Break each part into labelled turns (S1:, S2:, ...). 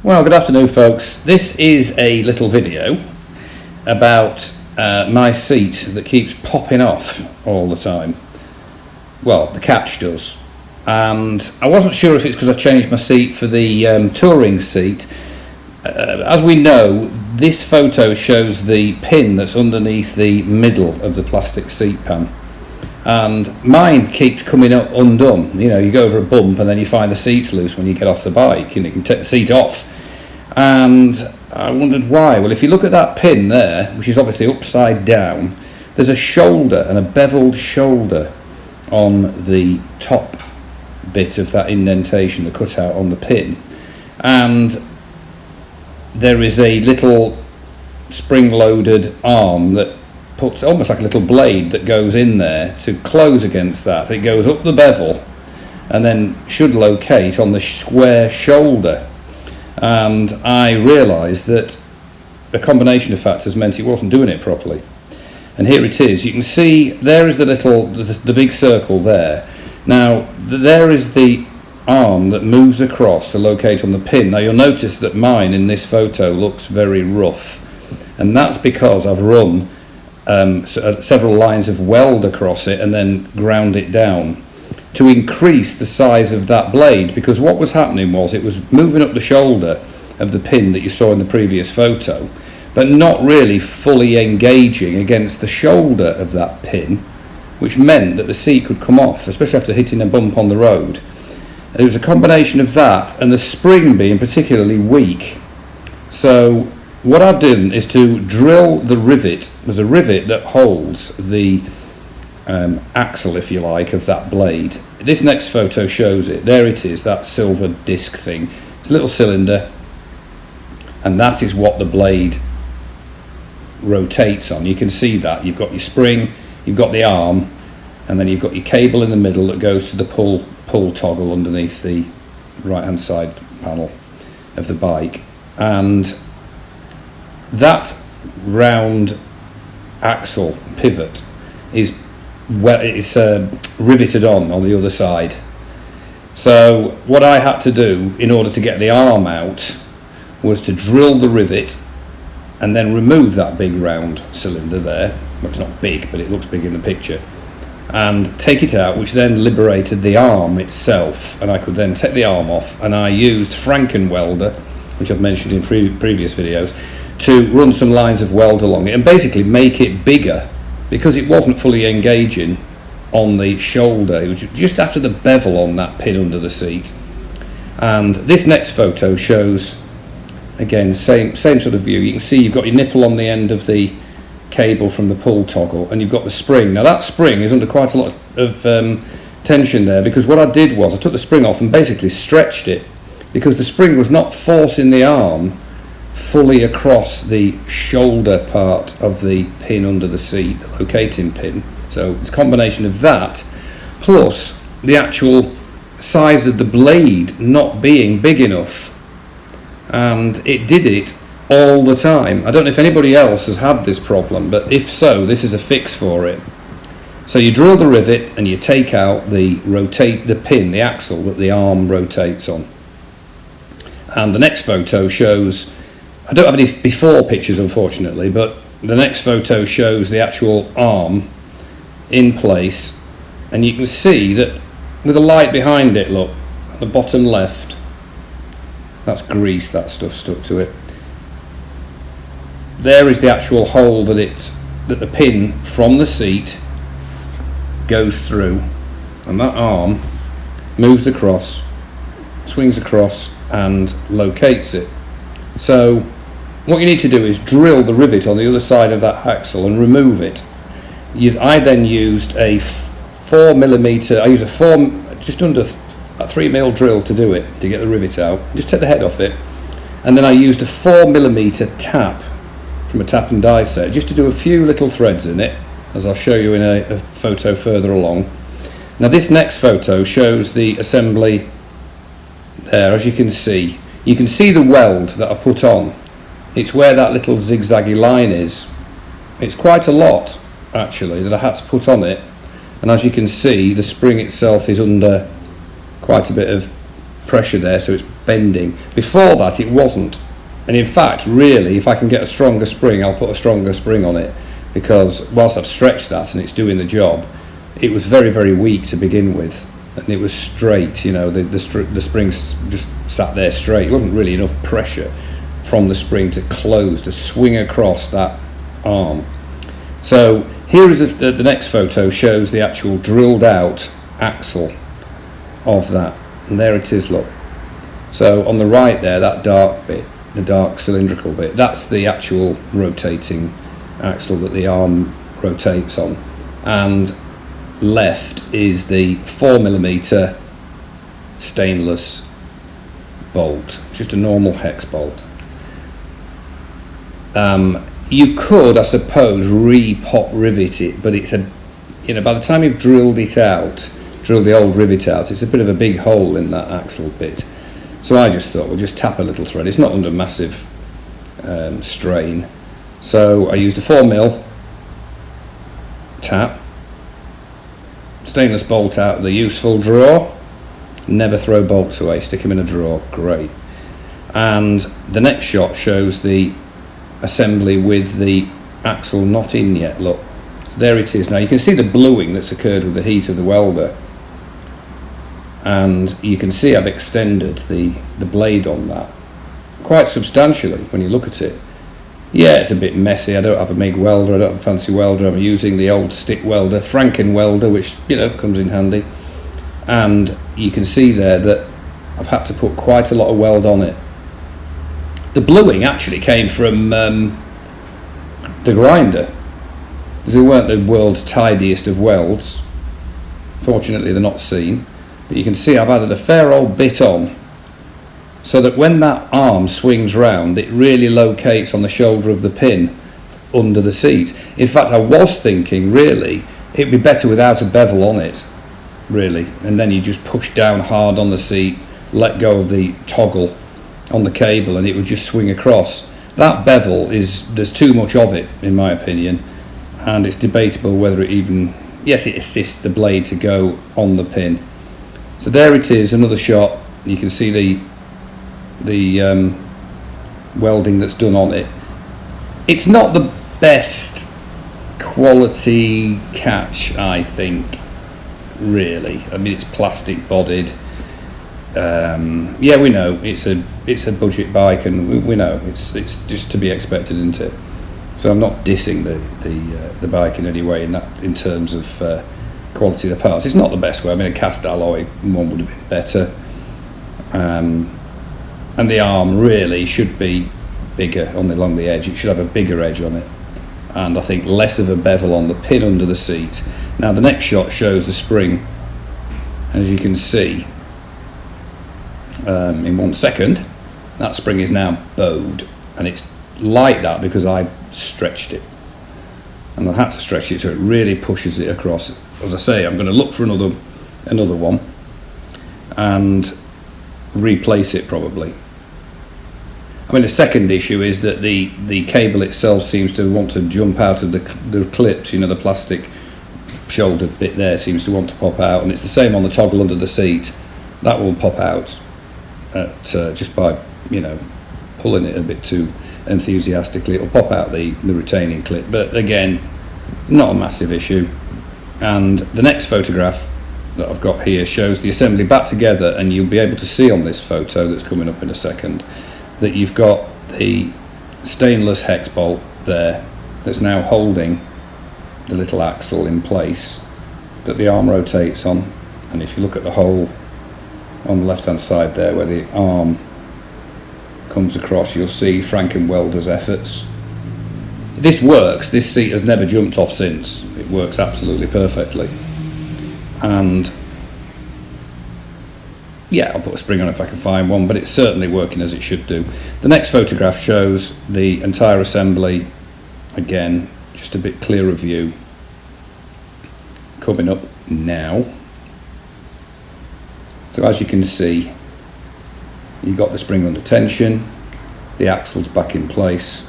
S1: Well, good afternoon, folks. This is a little video about my seat that keeps popping off all the time. Well, the catch does. And I wasn't sure if it's because I changed my seat for the touring seat. As we know, this photo shows the pin that's underneath the middle of the plastic seat pan. And mine keeps coming up undone. You know, you go over a bump and then you find the seat's loose when you get off the bike. You know, you can take the seat off. And I wondered why. Well, if you look at that pin there, which is obviously upside down, there's a shoulder and a beveled shoulder on the top bit of that indentation, the cutout on the pin. And there is a little spring-loaded arm that puts almost like a little blade that goes in there to close against that. It goes up the bevel and then should locate on the square shoulder. And I realised that a combination of factors meant it wasn't doing it properly. And here it is. You can see there is the big circle there. Now there is the arm that moves across to locate on the pin. Now you'll notice that mine in this photo looks very rough, and that's because I've run several lines of weld across it and then ground it down to increase the size of that blade, because what was happening was it was moving up the shoulder of the pin that you saw in the previous photo, but not really fully engaging against the shoulder of that pin, which meant that the seat could come off, especially after hitting a bump on the road. It was a combination of that and the spring being particularly weak. So what I've done is to drill the rivet. There's a rivet that holds the axle, if you like, of that blade. This next photo shows it. There it is, that silver disc thing. It's a little cylinder, and that is what the blade rotates on. You can see that. You've got your spring, you've got the arm, and then you've got your cable in the middle that goes to the pull toggle underneath the right hand side panel of the bike. And that round axle pivot is riveted on the other side. So what I had to do in order to get the arm out was to drill the rivet and then remove that big round cylinder there. Well, it's not big, but it looks big in the picture, and take it out, which then liberated the arm itself, and I could then take the arm off, and I used Frankenwelder, which I've mentioned in previous videos, to run some lines of weld along it and basically make it bigger, because it wasn't fully engaging on the shoulder. It was just after the bevel on that pin under the seat. And this next photo shows, again, same sort of view. You can see you've got your nipple on the end of the cable from the pull toggle, and you've got the spring. Now that spring is under quite a lot of tension there, because what I did was I took the spring off and basically stretched it, because the spring was not forcing the arm fully across the shoulder part of the pin under the seat, the locating pin. So it's a combination of that plus the actual size of the blade not being big enough, and it did it all the time. I don't know if anybody else has had this problem, but if so, this is a fix for it. So you drill the rivet and you take out the pin, the axle that the arm rotates on. And the next photo shows, I don't have any before pictures unfortunately, but the next photo shows the actual arm in place, and you can see that with a light behind it, look, at the bottom left, that's grease, that stuff stuck to it. There is the actual hole that the pin from the seat goes through, and that arm moves across, swings across and locates it. So what you need to do is drill the rivet on the other side of that axle and remove it. I then used a 4mm, I used just under a 3mm drill to do it, to get the rivet out. Just take the head off it, and then I used a 4mm tap from a tap and die set, just to do a few little threads in it, as I'll show you in a photo further along. Now this next photo shows the assembly there. As you can see the weld that I put on. It's where that little zigzaggy line is. It's quite a lot actually that I had to put on it, and as you can see the spring itself is under quite a bit of pressure there, so it's bending. Before that it wasn't, and in fact really if I can get a stronger spring I'll put a stronger spring on it, because whilst I've stretched that and it's doing the job, it was very, very weak to begin with, and it was straight, you know, the springs just sat there straight. It wasn't really enough pressure from the spring to close, to swing across that arm. So here is the next photo, shows the actual drilled out axle of that, and there it is, look. So on the right there, that dark bit, the dark cylindrical bit, that's the actual rotating axle that the arm rotates on, and left is the 4mm stainless bolt, just a normal hex bolt. You could, I suppose, re-pop rivet it, but it's a, you know, by the time you've drilled it out, drilled the old rivet out, it's a bit of a big hole in that axle bit. So I just thought we'll just tap a little thread. It's not under massive strain. So I used a 4mm tap, stainless bolt out of the useful drawer. Never throw bolts away, stick them in a drawer, great. And the next shot shows the assembly with the axle not in yet, look. So there it is. Now you can see the bluing that's occurred with the heat of the welder, and you can see I've extended the blade on that quite substantially when you look at it. Yeah, it's a bit messy. I don't have a MIG welder, I don't have a fancy welder. I'm using the old stick welder, Franken welder, which, you know, comes in handy. And you can see there that I've had to put quite a lot of weld on it. The bluing actually came from the grinder. They weren't the world's tidiest of welds. Fortunately, they're not seen. But you can see I've added a fair old bit on, so that when that arm swings round, it really locates on the shoulder of the pin under the seat. In fact, I was thinking, really, it'd be better without a bevel on it, really. And then you just push down hard on the seat, let go of the toggle on the cable, and it would just swing across. That bevel there's too much of it, in my opinion, and it's debatable whether it even, yes, it assists the blade to go on the pin. So there it is, another shot. You can see the welding that's done on it. It's not the best quality catch, I think, really. I mean, it's plastic bodied. Yeah, we know it's a budget bike, and we know it's just to be expected, isn't it? So I'm not dissing the bike in any way in terms of quality of the parts. It's not the best way. I mean, a cast alloy one would have been better. And the arm really should be bigger along the edge. It should have a bigger edge on it, and I think less of a bevel on the pin under the seat. Now the next shot shows the spring. As you can see, in 1 second, that spring is now bowed, and it's like that because I stretched it, and I had to stretch it so it really pushes it across. As I say, I'm going to look for another one and replace it probably. I mean, the second issue is that the cable itself seems to want to jump out of the clips, you know, the plastic shoulder bit there seems to want to pop out, and it's the same on the toggle under the seat. That will pop out just by, you know, pulling it a bit too enthusiastically. It'll pop out the retaining clip, but again, not a massive issue. And the next photograph that I've got here shows the assembly back together, and you'll be able to see on this photo that's coming up in a second that you've got the stainless hex bolt there that's now holding the little axle in place that the arm rotates on. And if you look at the hole on the left hand side there where the arm comes across, you'll see Franken welder's efforts. This works. This seat has never jumped off since. It works absolutely perfectly. And yeah, I'll put a spring on it if I can find one, but it's certainly working as it should do. The next photograph shows the entire assembly, again, just a bit clearer view, coming up now. So as you can see, you've got the spring under tension, the axle's back in place,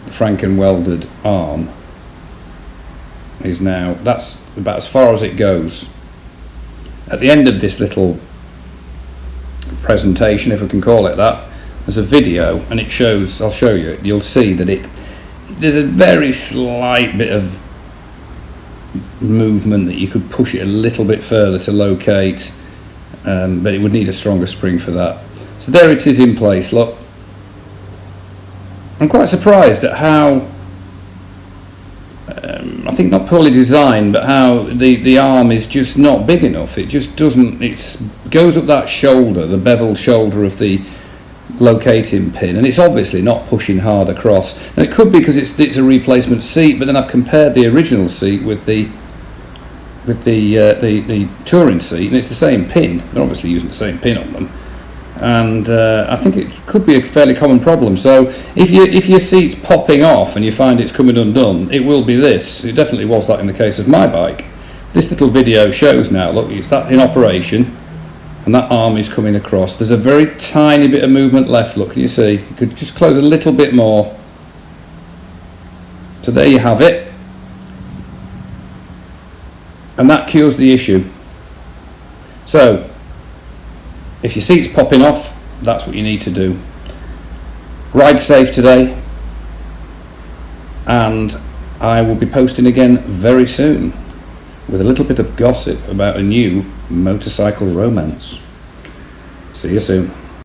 S1: the Franken welded arm is now, that's about as far as it goes. At the end of this little presentation, if we can call it that. There's a video, and it shows, I'll show you, you'll see that there's a very slight bit of movement that you could push it a little bit further to locate, but it would need a stronger spring for that. So there it is in place, look. I'm quite surprised at how, I think not poorly designed, but how the arm is just not big enough. It just doesn't, it goes up that shoulder, the beveled shoulder of the locating pin, and it's obviously not pushing hard across. And it could be because it's a replacement seat, but then I've compared the original seat with the touring seat, and it's the same pin. They're obviously using the same pin on them, and I think it could be a fairly common problem. So if your seat's popping off and you find it's coming undone, it will be this. It definitely was that in the case of my bike. This little video shows now, look, it's that in operation, and that arm is coming across. There's a very tiny bit of movement left, look, can you see? You could just close a little bit more. So there you have it. And that cures the issue. So, if your seat's popping off, that's what you need to do. Ride safe today, and I will be posting again very soon with a little bit of gossip about a new motorcycle romance. See you soon.